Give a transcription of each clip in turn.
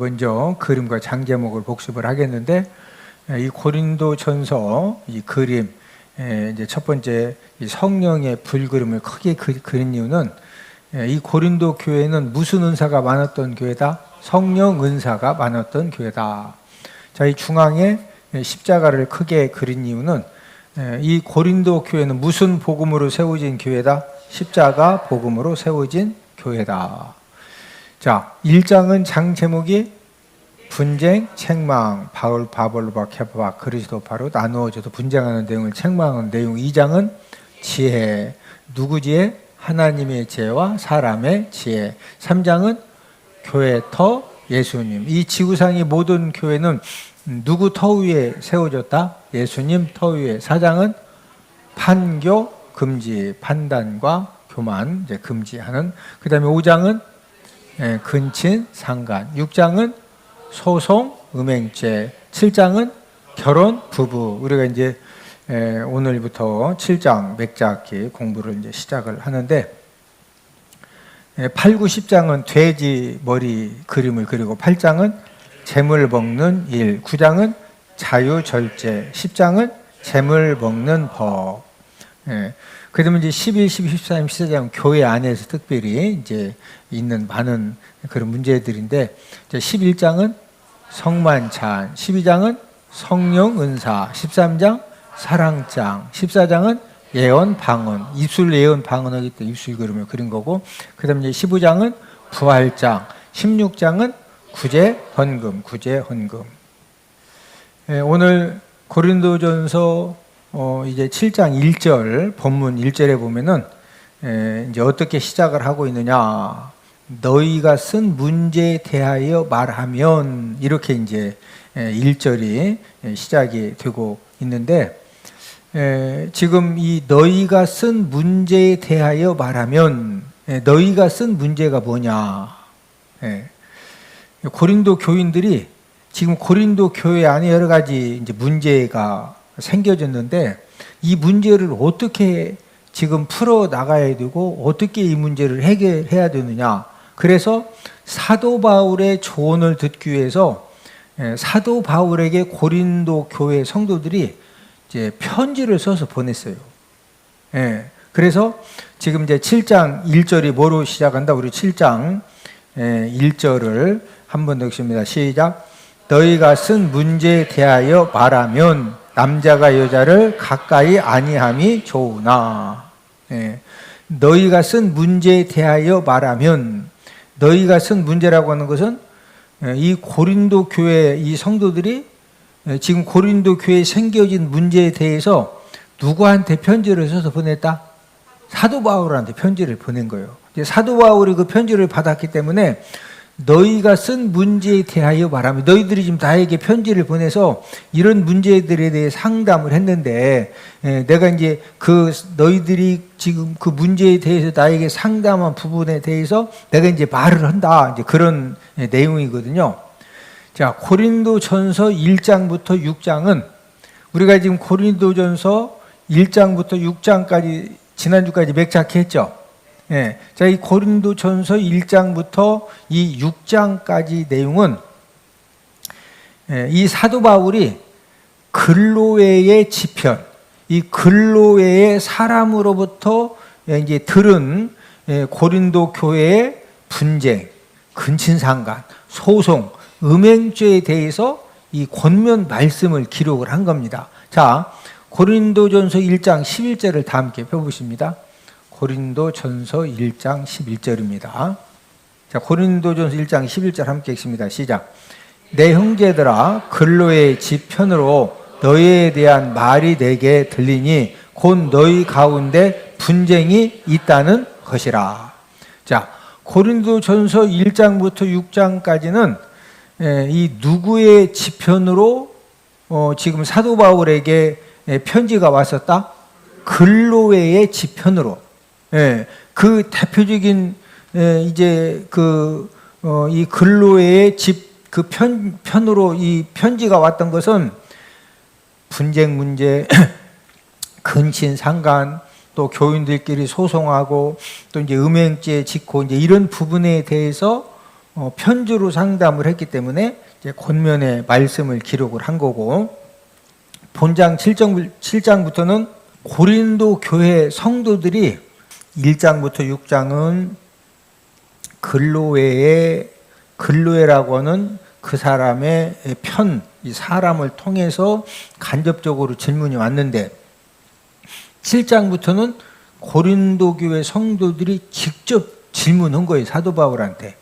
먼저 그림과 장제목을 복습을 하겠는데, 이 고린도전서 이 그림, 이제 첫 번째 이 성령의 불그림을 크게 그린 이유는, 이 고린도 교회는 무슨 은사가 많았던 교회다? 성령 은사가 많았던 교회다. 자, 이 중앙에 십자가를 크게 그린 이유는, 이 고린도 교회는 무슨 복음으로 세워진 교회다? 십자가 복음으로 세워진 교회다. 자, 1장은 장 제목이 분쟁, 책망, 바울, 바볼로바, 케바바, 그리스도파로 나누어져서 분쟁하는 내용을 책망하는 내용. 2장은 지혜, 누구 지혜? 하나님의 지혜와 사람의 지혜. 3장은 교회 터 예수님. 이 지구상의 모든 교회는 누구 터 위에 세워졌다? 예수님 터 위에. 4장은 판교 금지, 판단과 교만 이제 금지하는. 그 다음에 5장은 근친 상간. 6장은 소송 음행죄. 7장은 결혼 부부. 우리가 이제 오늘부터 7장 맥잡기 공부를 이제 시작을 하는데, 8, 9, 10장은 돼지 머리 그림을 그리고 8장은 재물 먹는 일, 9장은 자유절제, 10장은 재물 먹는 법. 그러면 이제 11, 12, 13, 14장 교회 안에서 특별히 이제 있는 많은 그런 문제들인데, 11장은 성만찬, 12장은 성령 은사, 13장 사랑장, 14장은 예언 방언, 입술 예언 방언하기 때문에 입술 그림을 그린 거고, 그 다음에 15장은 부활장, 16장은 구제 헌금. 오늘 고린도전서 이제 7장 1절 본문 1절에 보면은 이제 어떻게 시작을 하고 있느냐? 너희가 쓴 문제에 대하여 말하면, 이렇게 이제 1절이 시작이 되고 있는데, 지금 이 너희가 쓴 문제에 대하여 말하면, 너희가 쓴 문제가 뭐냐? 고린도 교인들이 지금 고린도 교회 안에 여러 가지 이제 문제가 생겨졌는데, 이 문제를 어떻게 지금 풀어 나가야 되고 어떻게 이 문제를 해결해야 되느냐? 그래서 사도 바울의 조언을 듣기 위해서 사도 바울에게 고린도 교회 성도들이 이제 편지를 써서 보냈어요. 그래서 지금 이제 7장 1절이 뭐로 시작한다? 우리 7장 1절을 한번 더 읽습니다. 시작. 너희가 쓴 문제에 대하여 말하면 남자가 여자를 가까이 아니함이 좋으나. 너희가 쓴 문제에 대하여 말하면, 너희가 쓴 문제라고 하는 것은 이 고린도 교회 이 성도들이 지금 고린도 교회에 생겨진 문제에 대해서 누구한테 편지를 써서 보냈다? 사도 바울한테 편지를 보낸 거예요. 사도 바울이 그 편지를 받았기 때문에 너희가 쓴 문제에 대하여 말하면, 너희들이 지금 나에게 편지를 보내서 이런 문제들에 대해 상담을 했는데, 내가 이제 너희들이 지금 그 문제에 대해서 나에게 상담한 부분에 대해서 내가 이제 말을 한다. 이제 그런 내용이거든요. 자, 고린도전서 1장부터 6장은 우리가 지금 고린도전서 1장부터 6장까지 지난주까지 맥작했죠. 자, 이 고린도전서 1장부터 이 6장까지 내용은 이 사도 바울이 글로웨의 지편, 이 글로웨의 사람으로부터 이제 들은 고린도 교회의 분쟁, 근친상간, 소송, 음행죄에 대해서 이 권면 말씀을 기록을 한 겁니다. 자, 고린도전서 1장 11절을 다 함께 펴보십니다. 고린도전서 1장 11절입니다. 자, 고린도전서 1장 11절 함께 읽습니다. 시작. 내 형제들아, 글로의 지편으로 너희에 대한 말이 내게 들리니 곧 너희 가운데 분쟁이 있다는 것이라. 자, 고린도전서 1장부터 6장까지는 이 누구의 지편으로 지금 사도 바울에게 편지가 왔었다? 글로웨의 지편으로. 그 대표적인 이제 이 글로웨의 그 편으로 이 편지가 왔던 것은 분쟁 문제, 근친상간, 또 교인들끼리 소송하고 또 이제 음행죄 짓고 이제 이런 부분에 대해서 편지로 상담을 했기 때문에 이제 권면의 말씀을 기록을 한 거고, 본장 7장부터는 고린도 교회 성도들이 1장부터 6장은 글로에라고 하는 그 사람의 이 사람을 통해서 간접적으로 질문이 왔는데, 7장부터는 고린도 교회 성도들이 직접 질문한 거예요. 사도 바울한테.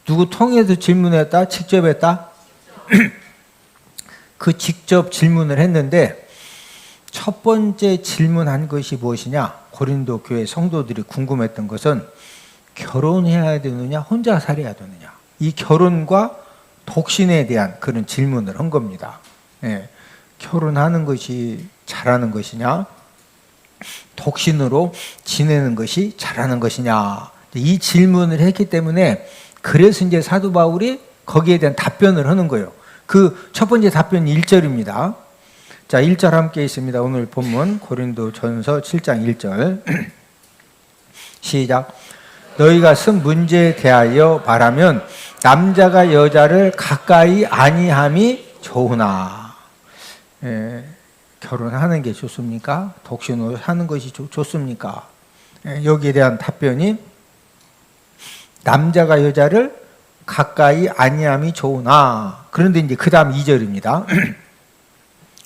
누구 통해서 질문했다? 직접 했다? 그 직접 질문을 했는데, 첫 번째 질문한 것이 무엇이냐? 고린도 교회 성도들이 궁금했던 것은 결혼해야 되느냐, 혼자 살아야 되느냐. 이 결혼과 독신에 대한 그런 질문을 한 겁니다. 예, 결혼하는 것이 잘하는 것이냐, 독신으로 지내는 것이 잘하는 것이냐. 이 질문을 했기 때문에, 그래서 이제 사도 바울이 거기에 대한 답변을 하는 거예요. 그 첫 번째 답변 1절입니다. 자, 1절 함께 있습니다. 오늘 본문 고린도전서 7장 1절. 시작. 너희가 쓴 문제에 대하여 말하면 남자가 여자를 가까이 아니함이 좋으나. 결혼하는 게 좋습니까? 독신으로 사는 것이 좋습니까? 여기에 대한 답변이 남자가 여자를 가까이 아니함이 좋으나. 그런데 이제 그 다음 2절입니다.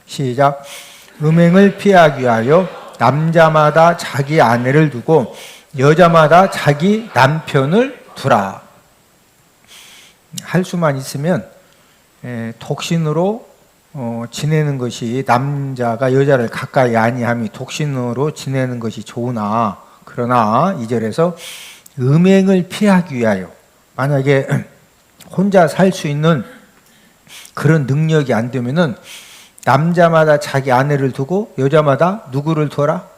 시작. 음행을 피하기 위하여 남자마다 자기 아내를 두고 여자마다 자기 남편을 두라. 할 수만 있으면 독신으로 지내는 것이, 남자가 여자를 가까이 아니함이 독신으로 지내는 것이 좋으나, 그러나 2절에서 음행을 피하기 위하여, 만약에 혼자 살 수 있는 그런 능력이 안 되면은 남자마다 자기 아내를 두고 여자마다 누구를 두라?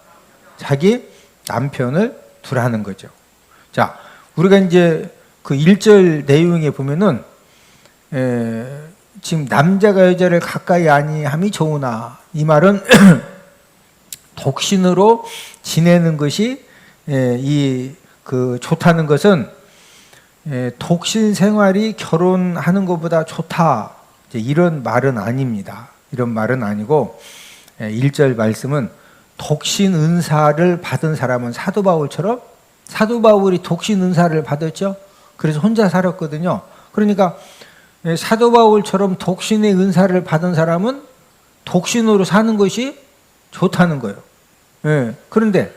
자기 남편을 두라는 거죠. 자, 우리가 이제 그 1절 내용에 보면은 지금 남자가 여자를 가까이 아니함이 좋으나, 이 말은 독신으로 지내는 것이 좋다는 것은 독신 생활이 결혼하는 것보다 좋다, 이런 말은 아닙니다. 이런 말은 아니고, 1절 말씀은 독신 은사를 받은 사람은 사도 바울처럼, 사도 바울이 독신 은사를 받았죠. 그래서 혼자 살았거든요. 그러니까 사도 바울처럼 독신의 은사를 받은 사람은 독신으로 사는 것이 좋다는 거예요. 그런데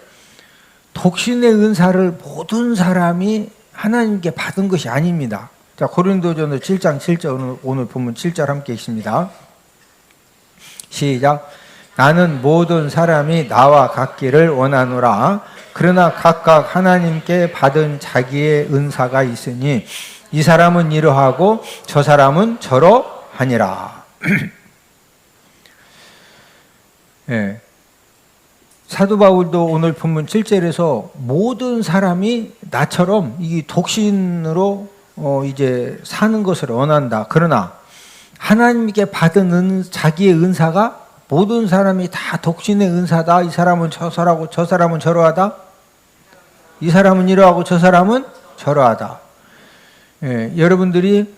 독신의 은사를 모든 사람이 하나님께 받은 것이 아닙니다. 자, 고린도전서 7장 7절, 오늘 본문 7절 함께 있습니다. 시작. 나는 모든 사람이 나와 같기를 원하노라. 그러나 각각 하나님께 받은 자기의 은사가 있으니 이 사람은 이러하고 저 사람은 저러하니라. 사도 바울도 오늘 본문 7절에서 모든 사람이 나처럼 이 독신으로 이제 사는 것을 원한다. 그러나 하나님께 받은 자기의 은사가 모든 사람이 다 독신의 은사다. 이 사람은 저러하고 저 사람은 저러하다. 이 사람은 이러하고 저 사람은 저러하다. 여러분들이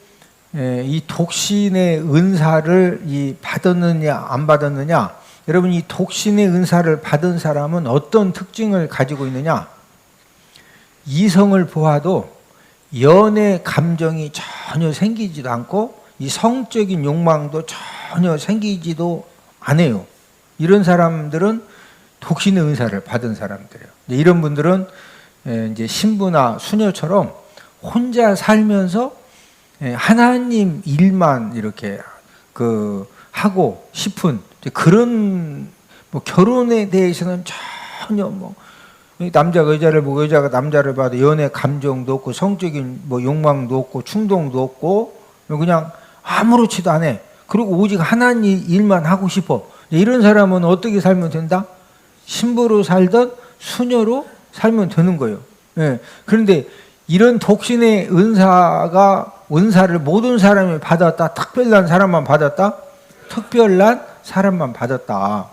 이 독신의 은사를 받았느냐 안 받았느냐, 여러분 이 독신의 은사를 받은 사람은 어떤 특징을 가지고 있느냐? 이성을 보아도 연애 감정이 전혀 생기지도 않고 이 성적인 욕망도 전혀 생기지도 않아요. 이런 사람들은 독신의 은사를 받은 사람들이에요. 이런 분들은 이제 신부나 수녀처럼 혼자 살면서 하나님 일만 이렇게 하고 싶은 그런, 결혼에 대해서는 전혀 남자가 여자를 보고 여자가 남자를 봐도 연애 감정도 없고 성적인 욕망도 없고 충동도 없고 그냥 아무렇지도 않아. 그리고 오직 하나님 일만 하고 싶어. 이런 사람은 어떻게 살면 된다? 신부로 살던 수녀로 살면 되는 거예요. 그런데 이런 독신의 은사를 모든 사람이 받았다? 특별한 사람만 받았다? 특별한 사람만 받았다.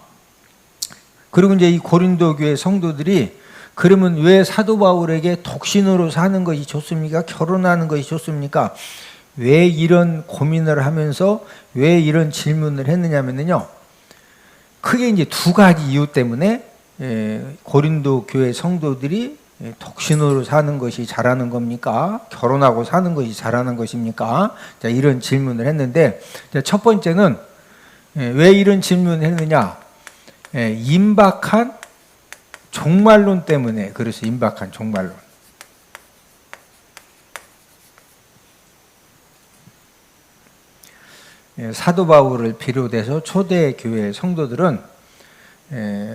그리고 이제 이 고린도 교회 성도들이 그러면 왜 사도 바울에게 독신으로 사는 것이 좋습니까? 결혼하는 것이 좋습니까? 왜 이런 고민을 하면서 왜 이런 질문을 했느냐면요. 크게 이제 두 가지 이유 때문에 고린도 교회 성도들이 독신으로 사는 것이 잘하는 겁니까? 결혼하고 사는 것이 잘하는 것입니까? 자, 이런 질문을 했는데, 첫 번째는 왜 이런 질문을 했느냐? 임박한 종말론 때문에. 그래서 임박한 종말론. 사도 바울을 비롯해서 초대 교회 성도들은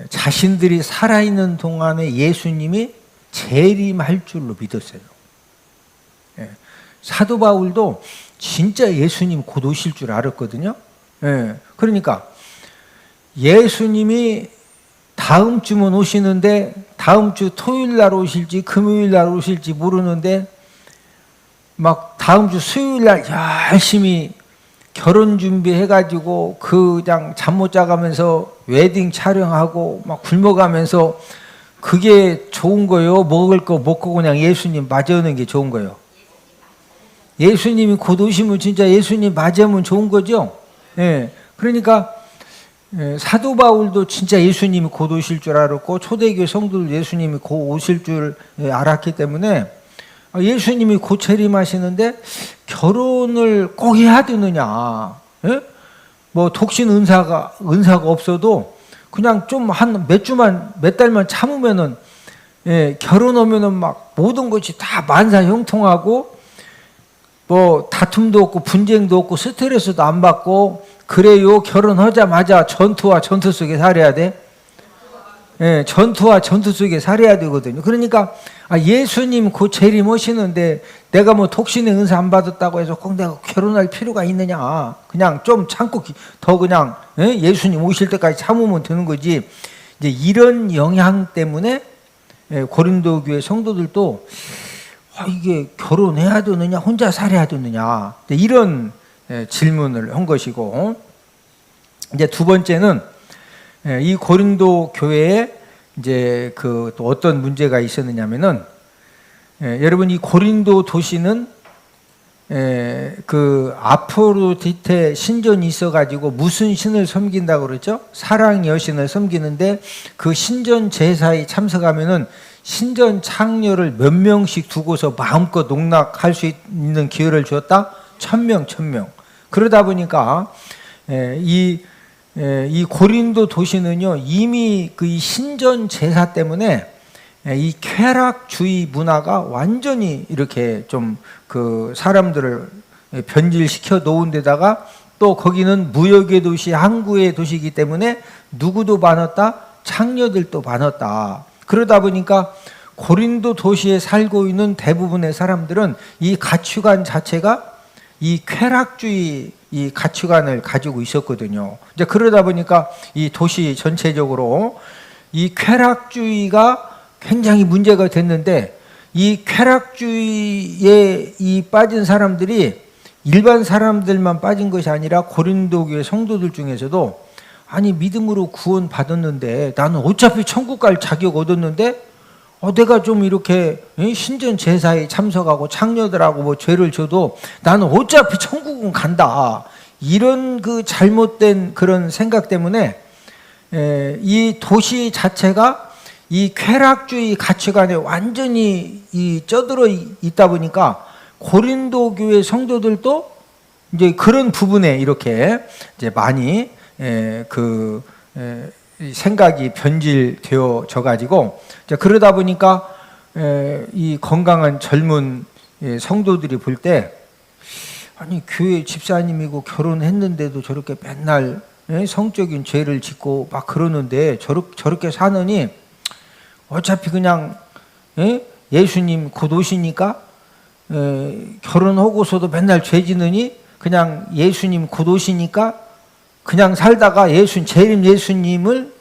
자신들이 살아있는 동안에 예수님이 재림할 줄로 믿었어요. 사도 바울도 진짜 예수님 곧 오실 줄 알았거든요. 그러니까 예수님이 다음 주면 오시는데 다음 주 토요일 날 오실지 금요일 날 오실지 모르는데 막 다음 주 수요일 날 열심히 결혼 준비해가지고 그냥 잠 못 자가면서 웨딩 촬영하고 막 굶어가면서 그게 좋은 거예요? 먹을 거 먹고 그냥 예수님 맞이하는 게 좋은 거예요? 예수님이 곧 오시면 진짜 예수님 맞이하면 좋은 거죠? 그러니까 사도 바울도 진짜 예수님이 곧 오실 줄 알았고 초대교회 성도들 예수님이 곧 오실 줄 알았기 때문에 예수님이 곧 재림하시는데 결혼을 꼭 해야 되느냐? 뭐 독신 은사가 없어도 그냥 좀 한 몇 달만 참으면은 결혼하면은 막 모든 것이 다 만사형통하고 뭐 다툼도 없고 분쟁도 없고 스트레스도 안 받고 그래요. 결혼하자마자 전투와 전투 속에 살아야 돼. 전투와 전투 속에 살아야 되거든요. 그러니까 예수님 곧 재림하시는데 내가 뭐 독신의 은사 안 받았다고 해서 꼭 내가 결혼할 필요가 있느냐? 그냥 좀 참고 더 그냥 예수님 오실 때까지 참으면 되는 거지. 이제 이런 영향 때문에 고린도 교회 성도들도 이게 결혼해야 되느냐, 혼자 살아야 되느냐 이런 질문을 한 것이고, 이제 두 번째는 이 고린도 교회에 이제 그 또 어떤 문제가 있었느냐면은 여러분 이 고린도 도시는 그 아프로디테 신전이 있어가지고 무슨 신을 섬긴다고 그러죠? 사랑 여신을 섬기는데 그 신전 제사에 참석하면은 신전 창녀를 몇 명씩 두고서 마음껏 농락할 수 있는 기회를 주었다. 1000명. 그러다 보니까 이 고린도 도시는요 이미 그 신전 제사 때문에 이 쾌락주의 문화가 완전히 이렇게 좀 그 사람들을 변질시켜 놓은 데다가 또 거기는 무역의 도시, 항구의 도시이기 때문에 누구도 많았다, 창녀들도 많았다. 그러다 보니까 고린도 도시에 살고 있는 대부분의 사람들은 이 가치관 자체가 이 쾌락주의 이 가치관을 가지고 있었거든요. 이제 그러다 보니까 이 도시 전체적으로 이 쾌락주의가 굉장히 문제가 됐는데 이 쾌락주의에 이 빠진 사람들이 일반 사람들만 빠진 것이 아니라 고린도 교회 성도들 중에서도 아니 믿음으로 구원 받았는데 나는 어차피 천국 갈 자격 얻었는데 내가 좀 이렇게 신전 제사에 참석하고 창녀들하고 뭐 죄를 져도 나는 어차피 천국은 간다. 이런 그 잘못된 그런 생각 때문에 이 도시 자체가 이 쾌락주의 가치관에 완전히 쩌들어 있다 보니까 고린도 교회 성도들도 이제 그런 부분에 이렇게 이제 많이 생각이 변질되어져 가지고 그러다 보니까 이 건강한 젊은 성도들이 볼 때 아니 교회 집사님이고 결혼했는데도 저렇게 맨날 성적인 죄를 짓고 막 그러는데 저렇게 사느니 어차피 그냥 예수님 곧 오시니까 결혼하고서도 맨날 죄 지느니 그냥 예수님 곧 오시니까 그냥 살다가 재림 예수님을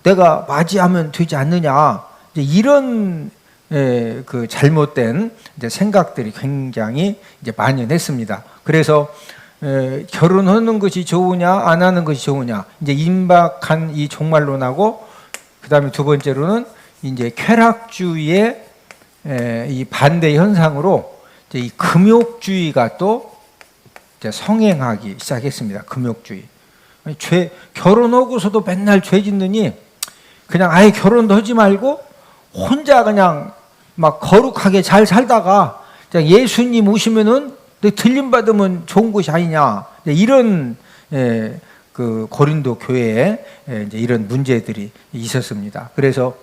내가 맞이하면 되지 않느냐. 이런 그 잘못된 이제 생각들이 굉장히 이제 만연했습니다. 그래서 결혼하는 것이 좋으냐, 안 하는 것이 좋으냐. 이제 임박한 이 종말론하고, 그 다음에 두 번째로는 이제 쾌락주의의 이 반대 현상으로 이제 이 금욕주의가 또 이제 성행하기 시작했습니다. 금욕주의. 결혼하고서도 맨날 죄 짓느니 그냥 아예 결혼도 하지 말고 혼자 그냥 막 거룩하게 잘 살다가 예수님 오시면은 들림 받으면 좋은 것이 아니냐, 이런 그 고린도 교회에 이제 이런 문제들이 있었습니다. 그래서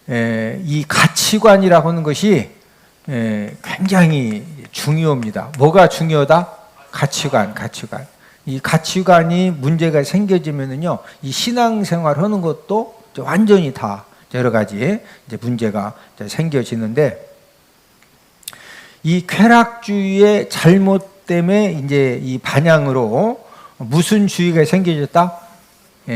이 가치관이라고 하는 것이 굉장히 중요합니다. 뭐가 중요하다? 가치관. 이 가치관이 문제가 생겨지면은요, 이 신앙생활 하는 것도 완전히 다 여러 가지 이제 문제가 생겨지는데, 이 쾌락주의의 잘못 때문에 이제 이 반향으로 무슨 주의가 생겨졌다?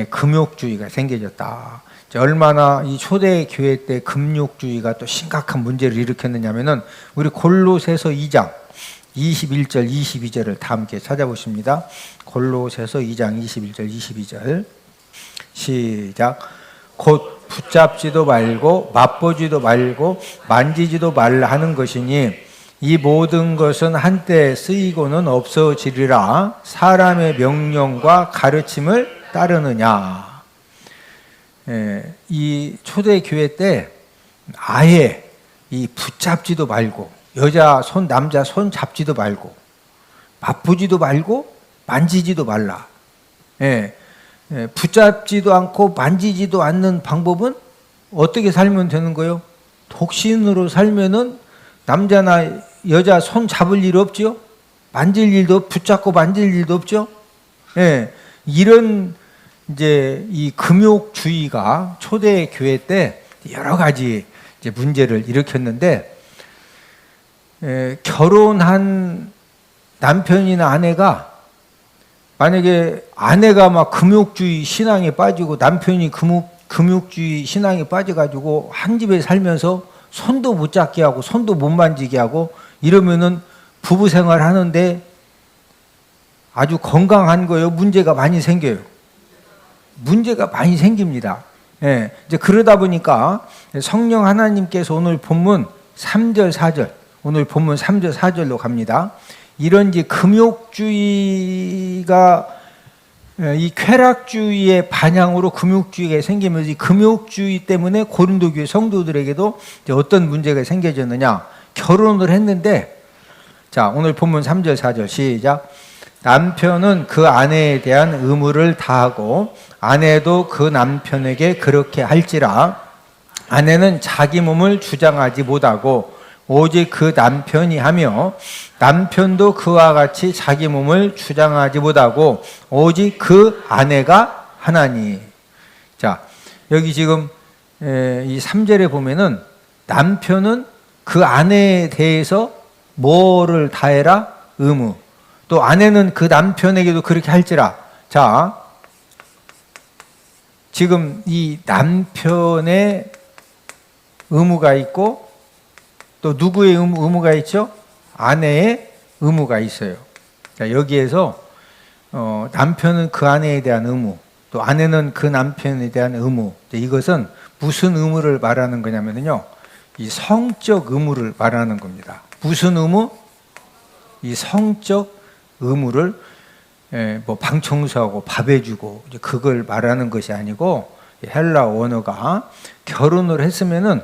금욕주의가 생겨졌다. 얼마나 이 초대 교회 때 금욕주의가 또 심각한 문제를 일으켰느냐면은, 우리 골로새서 2장 21절 22절을 다 함께 찾아보십니다. 골로새서 2장 21절 22절 시작. 곧 붙잡지도 말고 맛보지도 말고 만지지도 말라 하는 것이니 이 모든 것은 한때 쓰이고는 없어지리라. 사람의 명령과 가르침을 따르느냐. 이 초대 교회 때 아예 이 붙잡지도 말고, 여자 손 남자 손 잡지도 말고, 맛보지도 말고 만지지도 말라. 붙잡지도 않고 만지지도 않는 방법은 어떻게 살면 되는 거예요? 독신으로 살면은 남자나 여자 손 잡을 일 없죠? 만질 일도, 붙잡고 만질 일도 없죠? 이런 이제 이 금욕주의가 초대 교회 때 여러 가지 이제 문제를 일으켰는데, 결혼한 남편이나 아내가 만약에 아내가 막 금욕주의 신앙에 빠지고 남편이 금욕주의 신앙에 빠져가지고 한 집에 살면서 손도 못 잡게 하고 손도 못 만지게 하고 이러면은 부부 생활 하는데 아주 건강한 거예요? 문제가 많이 생겨요? 문제가 많이 생깁니다. 이제 그러다 보니까 성령 하나님께서 오늘 본문 3절 4절, 오늘 본문 3절 4절로 갑니다. 이런 이제 금욕주의가 이 쾌락주의의 반향으로 금욕주의가 생기면서 이 금욕주의 때문에 고린도 교회 성도들에게도 이제 어떤 문제가 생겨졌느냐. 결혼을 했는데, 자, 오늘 본문 3절 4절 시작. 남편은 그 아내에 대한 의무를 다하고 아내도 그 남편에게 그렇게 할지라. 아내는 자기 몸을 주장하지 못하고 오직 그 남편이 하며 남편도 그와 같이 자기 몸을 주장하지 못하고 오직 그 아내가 하나니. 자, 여기 지금 이 3절에 보면은 남편은 그 아내에 대해서 뭐를 다해라? 의무. 또 아내는 그 남편에게도 그렇게 할지라. 자, 지금 이 남편의 의무가 있고 또 누구의 의무가 있죠? 아내의 의무가 있어요. 자, 여기에서 남편은 그 아내에 대한 의무, 또 아내는 그 남편에 대한 의무. 이것은 무슨 의무를 말하는 거냐면요, 이 성적 의무를 말하는 겁니다. 무슨 의무? 이 성적 의무를 뭐 방 청소하고 밥 해주고 그걸 말하는 것이 아니고, 헬라 원어가 결혼을 했으면은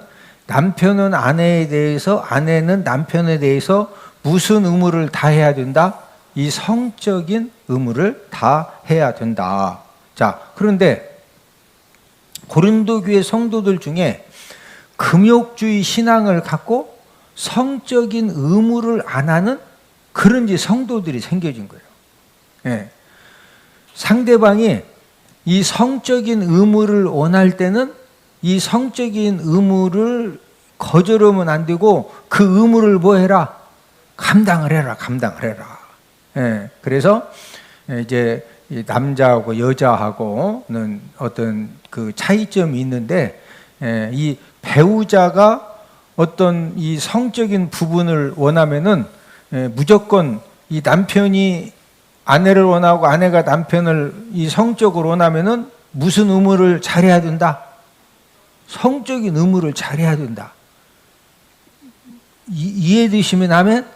남편은 아내에 대해서, 아내는 남편에 대해서 무슨 의무를 다해야 된다? 이 성적인 의무를 다 해야 된다. 자, 그런데 고린도 교회 성도들 중에 금욕주의 신앙을 갖고 성적인 의무를 안 하는 그런 이제 성도들이 생겨진 거예요. 상대방이 이 성적인 의무를 원할 때는 이 성적인 의무를 거절하면 안 되고 그 의무를 뭐 해라? 감당을 해라. 그래서 이제 남자하고 여자하고는 어떤 그 차이점이 있는데, 이 배우자가 어떤 이 성적인 부분을 원하면은 무조건 이 남편이 아내를 원하고 아내가 남편을 이 성적으로 원하면은 무슨 의무를 잘해야 된다? 성적인 의무를 잘해야 된다. 이해되시면 하면?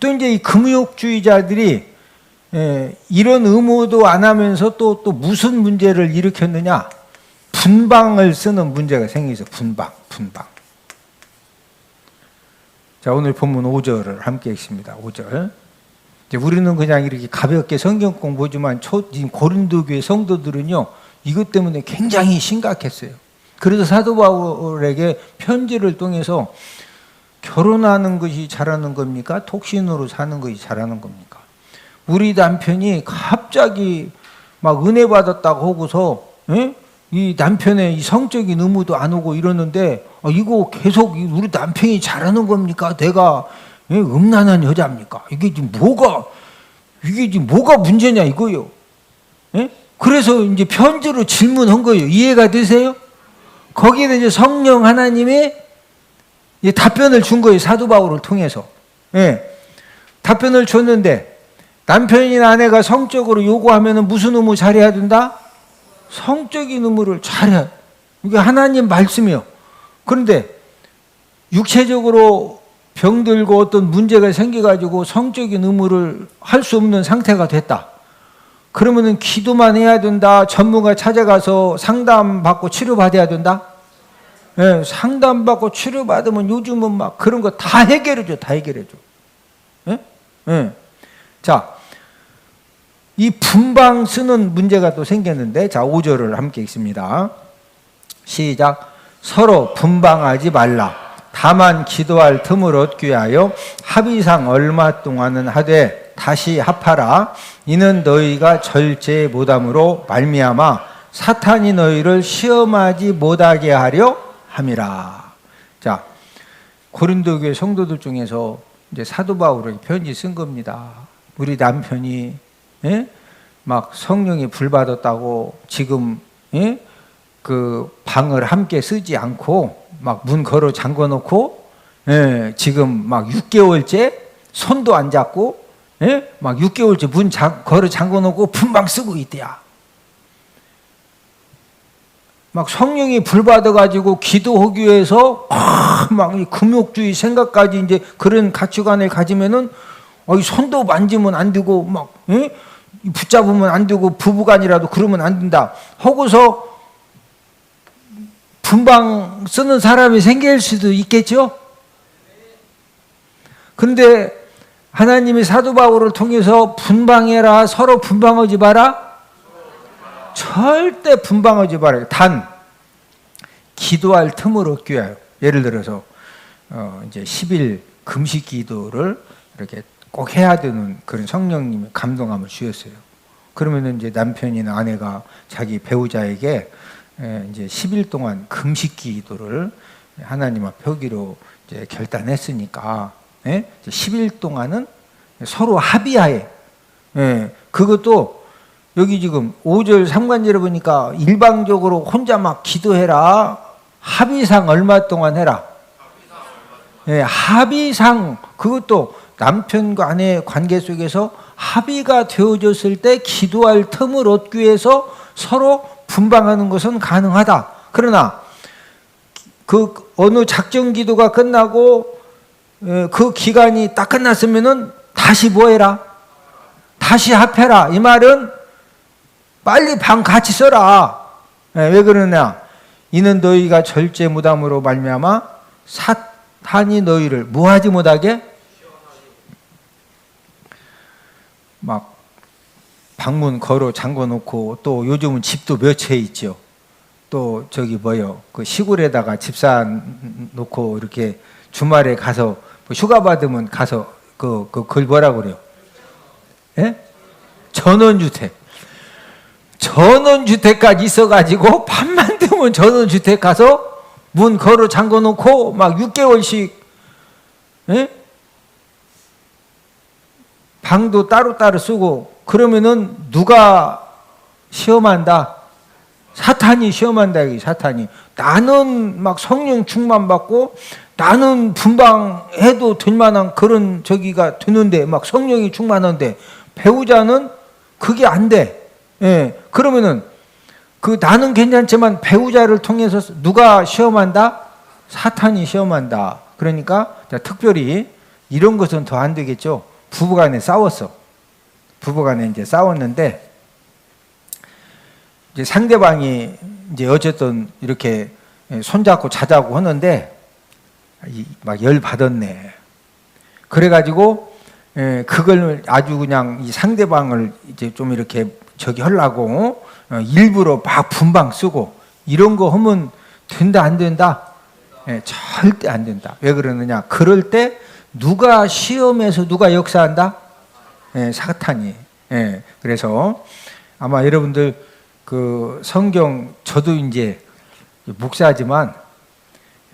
또 이제 이 금욕주의자들이 이런 의무도 안 하면서 또 무슨 문제를 일으켰느냐? 분방을 쓰는 문제가 생기죠. 분방. 자, 오늘 본문 5절을 함께 읽습니다. 5절. 이제 우리는 그냥 이렇게 가볍게 성경 공부지만 고린도 교회 성도들은요, 이것 때문에 굉장히 심각했어요. 그래서 사도 바울에게 편지를 통해서 결혼하는 것이 잘하는 겁니까? 독신으로 사는 것이 잘하는 겁니까? 우리 남편이 갑자기 막 은혜 받았다고 하고서 이 남편의 이 성적인 의무도 안 오고 이러는데 이거 계속 우리 남편이 잘하는 겁니까? 내가 음란한 여자입니까? 이게 지금 뭐가 문제냐 이거요. 그래서 이제 편지로 질문한 거예요. 이해가 되세요? 거기에 이제 성령 하나님이 답변을 준 거예요. 사도 바울을 통해서. 답변을 줬는데 남편이나 아내가 성적으로 요구하면 무슨 의무 잘해야 된다? 성적인 의무를 잘해야. 이게 하나님 말씀이요. 그런데 육체적으로 병들고 어떤 문제가 생겨가지고 성적인 의무를 할 수 없는 상태가 됐다. 그러면은 기도만 해야 된다. 전문가 찾아가서 상담받고 치료받아야 된다. 상담받고 치료받으면 요즘은 막 그런 거 다 해결해줘. 자, 이 분방 쓰는 문제가 또 생겼는데, 자, 5절을 함께 읽습니다. 시작. 서로 분방하지 말라. 다만 기도할 틈을 얻기 위하여 합의상 얼마 동안은 하되 다시 합하라. 이는 너희가 절제 못함으로 말미암아 사탄이 너희를 시험하지 못하게 하려 함이라. 자, 고린도 교회 성도들 중에서 이제 사도 바울에게 편지 쓴 겁니다. 우리 남편이 막 성령이 불받았다고 지금 그 방을 함께 쓰지 않고 막 문 걸어 잠궈 놓고 지금 막 6개월째 손도 안 잡고 막 6개월째 문 걸어 잠궈 놓고 분방 쓰고 있대야. 막 성령이 불받아가지고 기도하기 위해서 막 이 금욕주의 생각까지 이제 그런 가치관을 가지면은 손도 만지면 안 되고 막 붙잡으면 안 되고 부부간이라도 그러면 안 된다 하고서 분방 쓰는 사람이 생길 수도 있겠죠. 그런데 하나님이 사도 바울을 통해서 분방해라. 서로 분방하지 마라. 절대 분방하지 말아요. 단 기도할 틈을 얻기 위하여. 예를 들어서 이제 10일 금식 기도를 이렇게 꼭 해야 되는 그런 성령님의 감동함을 주셨어요. 그러면은 이제 남편이나 아내가 자기 배우자에게 이제 10일 동안 금식 기도를 하나님 앞에 하기로 이제 결단했으니까 10일 동안은 서로 합의하에 그것도 여기 지금 5절 3관절에 보니까 일방적으로 혼자 막 기도해라. 합의상 얼마 동안 해라. 합의상 그것도 남편과 아내의 관계 속에서 합의가 되어졌을 때 기도할 틈을 얻기 위해서 서로 분방하는 것은 가능하다. 그러나 그 어느 작전 기도가 끝나고 그 기간이 딱 끝났으면은 다시 뭐해라? 다시 합해라. 이 말은 빨리 방 같이 써라. 왜 그러냐? 이는 너희가 절제 무담으로 말미암아 사탄이 너희를 뭐하지 못하게 막 방문 걸어 잠궈 놓고 또 요즘은 집도 몇 채 있죠. 또 저기 그 시골에다가 집사 놓고 이렇게 주말에 가서 뭐 휴가 받으면 가서 그걸 뭐라 그래요? 전원주택까지 있어가지고 밤만 되면 전원주택 가서 문 걸어 잠궈 놓고 막 6개월씩 방도 따로따로 쓰고 그러면은 누가 시험한다? 사탄이 시험한다. 여기 사탄이. 나는 막 성령 충만 받고 나는 분방해도 될 만한 그런 저기가 되는데 막 성령이 충만한데 배우자는 그게 안 돼. 그러면은 그 나는 괜찮지만 배우자를 통해서 누가 시험한다? 사탄이 시험한다. 그러니까 특별히 이런 것은 더 안 되겠죠. 부부간에 싸웠어. 부부간에 이제 싸웠는데 이제 상대방이 이제 어쨌든 이렇게 손잡고 자자고 하는데 막 열 받았네. 그래가지고 그걸 아주 그냥 이 상대방을 이제 좀 이렇게 저기 하려고 일부러 막 분방 쓰고 이런 거 하면 된다 안 된다? 절대 안 된다. 왜 그러느냐? 그럴 때 누가 시험에서 누가 역사한다? 사탄이. 그래서 아마 여러분들 그 성경 저도 이제 목사지만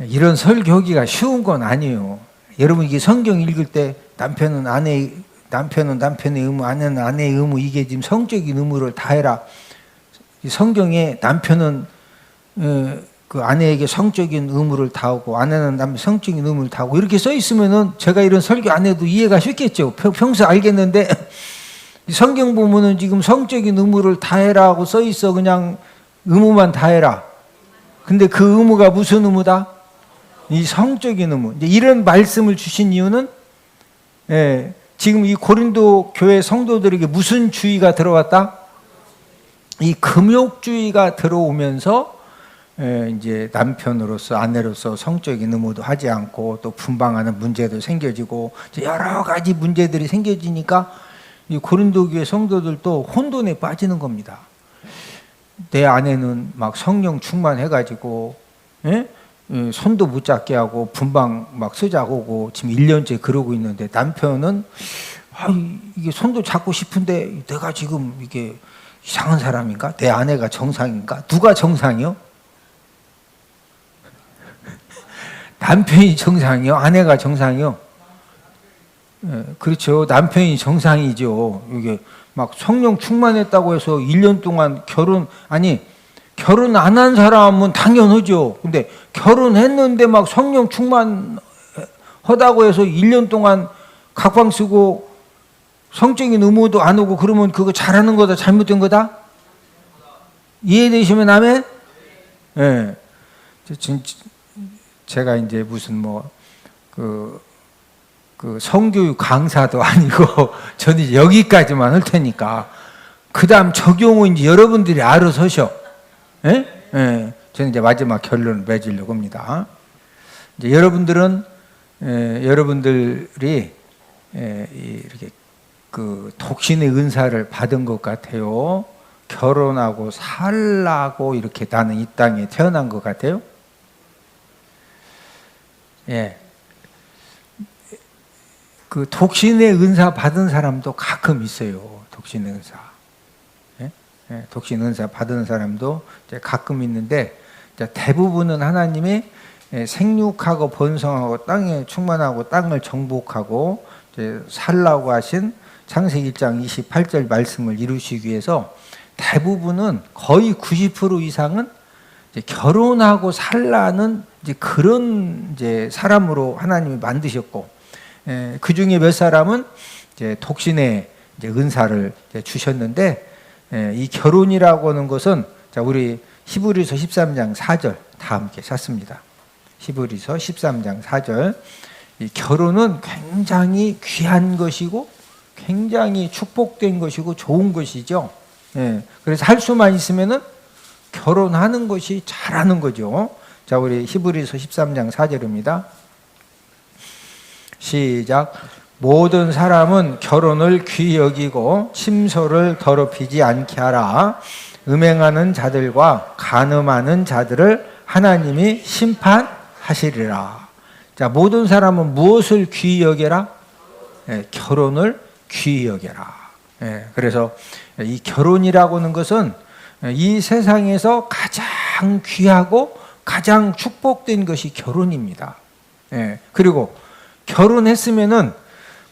이런 설교하기가 쉬운 건 아니에요. 여러분 이게 성경 읽을 때 남편은 남편의 의무, 아내는 아내의 의무, 이게 지금 성적인 의무를 다해라. 성경에 남편은 그 아내에게 성적인 의무를 다하고 아내는 남편 성적인 의무를 다하고 이렇게 써 있으면은 제가 이런 설교 안 해도 이해가 쉽겠죠. 평소 알겠는데 성경 보면은 지금 성적인 의무를 다해라고 써 있어. 그냥 의무만 다해라. 근데 그 의무가 무슨 의무다? 이 성적인 의무. 이제 이런 말씀을 주신 이유는 지금 이 고린도 교회 성도들에게 무슨 주의가 들어왔다? 이 금욕주의가 들어오면서 이제 남편으로서 아내로서 성적인 의무도 하지 않고 또 분방하는 문제도 생겨지고 여러 가지 문제들이 생겨지니까 이 고린도 교회 성도들도 혼돈에 빠지는 겁니다. 내 아내는 막 성령 충만해가지고 손도 못 잡게 하고 분방 막 쓰자고 하고 지금 1년째 그러고 있는데 남편은 이게 손도 잡고 싶은데 내가 지금 이게 이상한 사람인가? 내 아내가 정상인가? 누가 정상이요? 남편이 정상이요? 아내가 정상이요? 그렇죠. 남편이 정상이죠. 이게 막 성령 충만했다고 해서 1년 동안 결혼 안 한 사람은 당연하죠. 근데 결혼했는데 막 성령 충만하다고 해서 1년 동안 각방 쓰고 성적인 의무도 안 오고 그러면 그거 잘하는 거다, 잘못된 거다? 이해되시면 아멘? 예. 제가 이제 무슨 그 성교육 강사도 아니고 저는 이제 여기까지만 할 테니까 그 다음 적용은 이제 여러분들이 알아서 하셔. 예? 저는 이제 마지막 결론을 맺으려고 합니다. 이제 여러분들이 이렇게 그 독신의 은사를 받은 것 같아요. 결혼하고 살라고 이렇게 나는 이 땅에 태어난 것 같아요. 예. 그 독신의 은사 받은 사람도 가끔 있어요. 독신의 은사. 예? 예, 독신 은사 받은 사람도 이제 가끔 있는데 대부분은 하나님이 생육하고 번성하고 땅에 충만하고 땅을 정복하고 이제 살라고 하신 창세기 1장 28절 말씀을 이루시기 위해서 대부분은 거의 90% 이상은 이제 결혼하고 살라는 이제 그런 이제 사람으로 하나님이 만드셨고, 그 중에 몇 사람은 이제 독신의 이제 은사를 이제 주셨는데, 이 결혼이라고 하는 것은 자 우리 히브리서 13장 4절 다 함께 찾습니다. 히브리서 13장 4절. 이 결혼은 굉장히 귀한 것이고 굉장히 축복된 것이고 좋은 것이죠. 그래서 할 수만 있으면은 결혼하는 것이 잘하는 거죠. 자, 우리 히브리서 13장 4절입니다. 시작. 모든 사람은 결혼을 귀히 여기고 침소를 더럽히지 않게 하라. 음행하는 자들과 간음하는 자들을 하나님이 심판하시리라. 자, 모든 사람은 무엇을 귀히 여겨라? 결혼을 귀히 여겨라. 그래서 이 결혼이라고 하는 것은 이 세상에서 가장 귀하고 가장 축복된 것이 결혼입니다. 그리고 결혼했으면은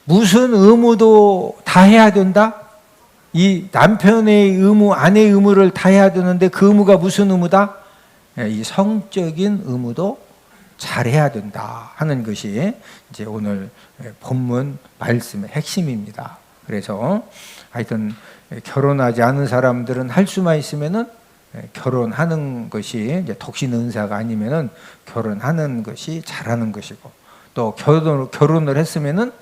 무슨 의무도 다 해야 된다? 이 남편의 의무, 아내의 의무를 다 해야 되는데 그 의무가 무슨 의무다? 이 성적인 의무도 잘해야 된다 하는 것이 이제 오늘 본문 말씀의 핵심입니다. 그래서 하여튼 결혼하지 않은 사람들은 할 수만 있으면은 결혼하는 것이 이제 독신 은사가 아니면은 결혼하는 것이 잘하는 것이고, 또 결혼을 했으면은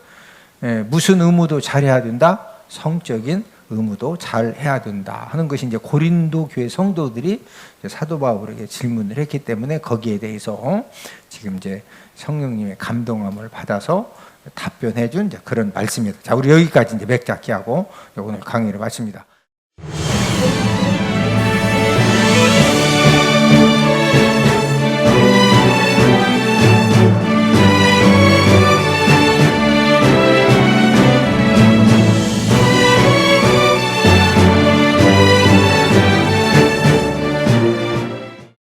무슨 의무도 잘해야 된다, 성적인 의무도 잘 해야 된다 하는 것이 이제 고린도 교회 성도들이 사도 바울에게 질문을 했기 때문에 거기에 대해서 지금 이제 성령님의 감동함을 받아서 답변해준 그런 말씀입니다. 자, 우리 여기까지 이제 맥잡기 하고 오늘 강의를 마칩니다.